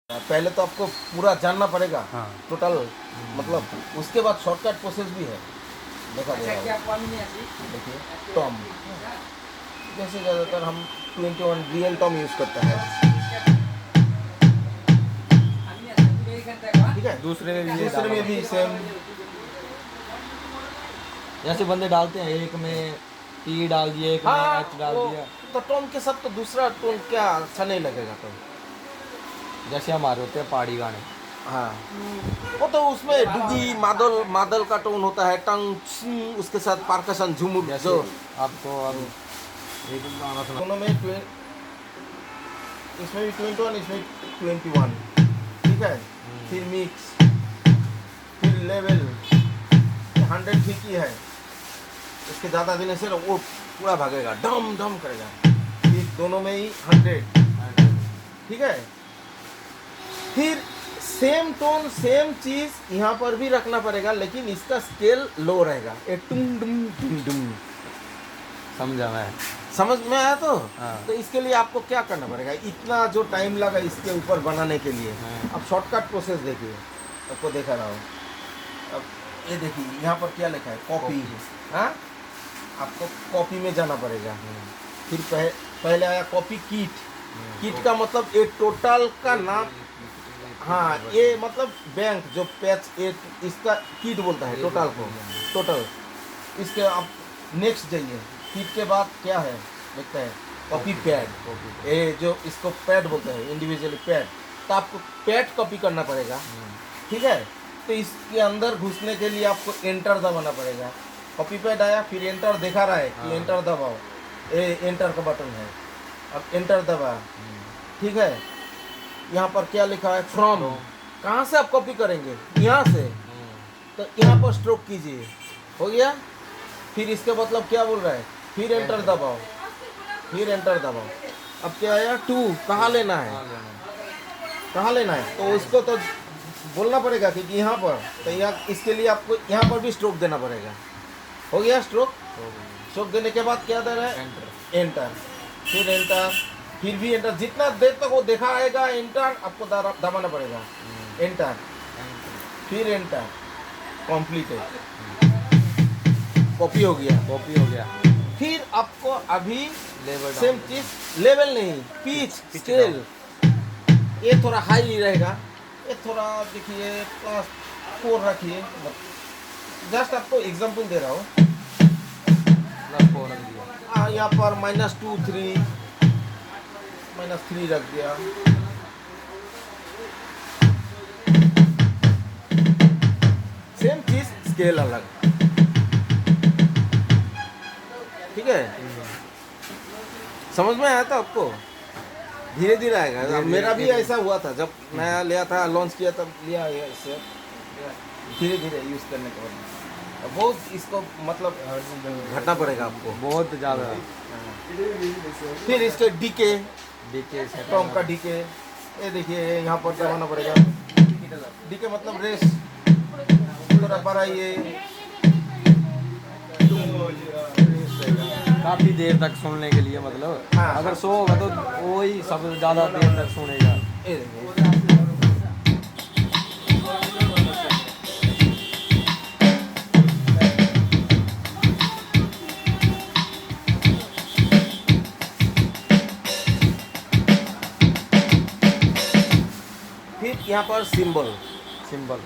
पहले तो आपको पूरा जानना पड़ेगा हाँ। टोटल, मतलब उसके बाद शॉर्टकट प्रोसेस भी है। देखा जाएगा। देखिए टॉम, जैसे ज़्यादातर हम 21 रियल टॉम यूज़ करते हैं, ठीक है। दूसरे दूसरे में भी सेम, जैसे बंदे डालते हैं, एक में टी डाल दिया, एक में हाँ एच डाल वो दिया। तो टॉम के साथ तो दूसरा टोन क्या अच्छा नहीं लगेगा तो। जैसे हमारे होते हैं पहाड़ी गाने। हाँ वो तो उसमें डुगी मादल मादल का टोन होता है, टंग उसके साथ पार्कशन झुमुर जैसे जो आपको अब एक गाना सुना। दोनों में इसमें भी 21, इसमें 21, ठीक है। फिर मिक्स, फिर लेवल 100 ठीक ही है। इसके ज़्यादा देने से वो पूरा भागेगा, डम डम करेगा। फिर दोनों में ही 100, ठीक है। फिर सेम टोन सेम चीज़ यहाँ पर भी रखना पड़ेगा, लेकिन इसका स्केल लो रहेगा। एक टुम डुम टुम डुम, समझा मैं। समझ में आया तो? हाँ। तो इसके लिए आपको क्या करना पड़ेगा, इतना जो टाइम लगा इसके ऊपर बनाने के लिए। हाँ। अब शॉर्टकट प्रोसेस देखिए, आपको देखा रहा हूँ। अब ये देखिए यहाँ पर क्या लिखा है, कॉपी। हाँ, आपको कॉपी में जाना पड़ेगा। फिर पहले आया कॉपी किट। किट का मतलब ये टोटल का नाम। हाँ, ये मतलब बैंक जो पैच इसका किट बोलता है टोटल को, टोटल। इसके आप नेक्स्ट जाइए, किट के बाद क्या है देखते हैं, कॉपी पैड। ये जो इसको पैड बोलते हैं, इंडिविजुअली पैड। तो आपको पैड कॉपी करना पड़ेगा, ठीक है। तो इसके अंदर घुसने के लिए आपको एंटर दबाना पड़ेगा। कॉपी पैड आया, फिर एंटर दिखा रहा है कि एंटर दबाओ, ये एंटर का बटन है। अब एंटर दबा, ठीक है। यहाँ पर क्या लिखा है, फ्रॉम। कहाँ से आप कॉपी करेंगे, यहाँ से। तो यहाँ पर स्ट्रोक कीजिए, हो गया। फिर इसके मतलब क्या बोल रहा है, फिर एंटर दबाओ, फिर एंटर दबाओ। अब क्या आया, 2 कहाँ लेना है, कहाँ लेना है। तो उसको तो बोलना पड़ेगा कि यहाँ पर। तो यहाँ इसके लिए आपको यहाँ पर भी स्ट्रोक देना पड़ेगा। हो गया स्ट्रोक। स्ट्रोक देने के बाद क्या दे रहा है, एंटर, फिर एंटर, फिर भी एंटर। जितना देर तक वो देखा आएगा एंटर आपको दबाना पड़ेगा, एंटर, फिर एंटर। कंप्लीट है, कॉपी हो गया, कॉपी हो गया। फिर आपको अभी लेवल सेम चीज, लेवल नहीं, पिच स्केल। ये थोड़ा हाई रहेगा, ये थोड़ा देखिए +4 रखिए। जस्ट आपको एग्जांपल दे रहा हूँ। +4 रख दिया। यहाँ पर -2 3 -3 रख दिया। सेम चीज स्केल अलग, ठीक है। समझ में आया था आपको? धीरे धीरे आएगा। अब मेरा भी ऐसा हुआ था, जब नया लिया था, लॉन्च किया तब लिया इससे। धीरे धीरे यूज करने के बाद बहुत इसको मतलब घटना पड़ेगा आपको बहुत ज़्यादा। फिर इसके डीके, डीके टॉम का डीके, ये देखिए यहाँ पर दबाना पड़ेगा। डीके मतलब रेस, थोड़ा बढ़ाइए, काफ़ी देर तक सुनने के लिए, मतलब हाँ। अगर 100 होगा तो वही सब ज़्यादा देर तक सुनेगा। ये देखिए। फिर यहाँ पर सिंबल, सिंपल।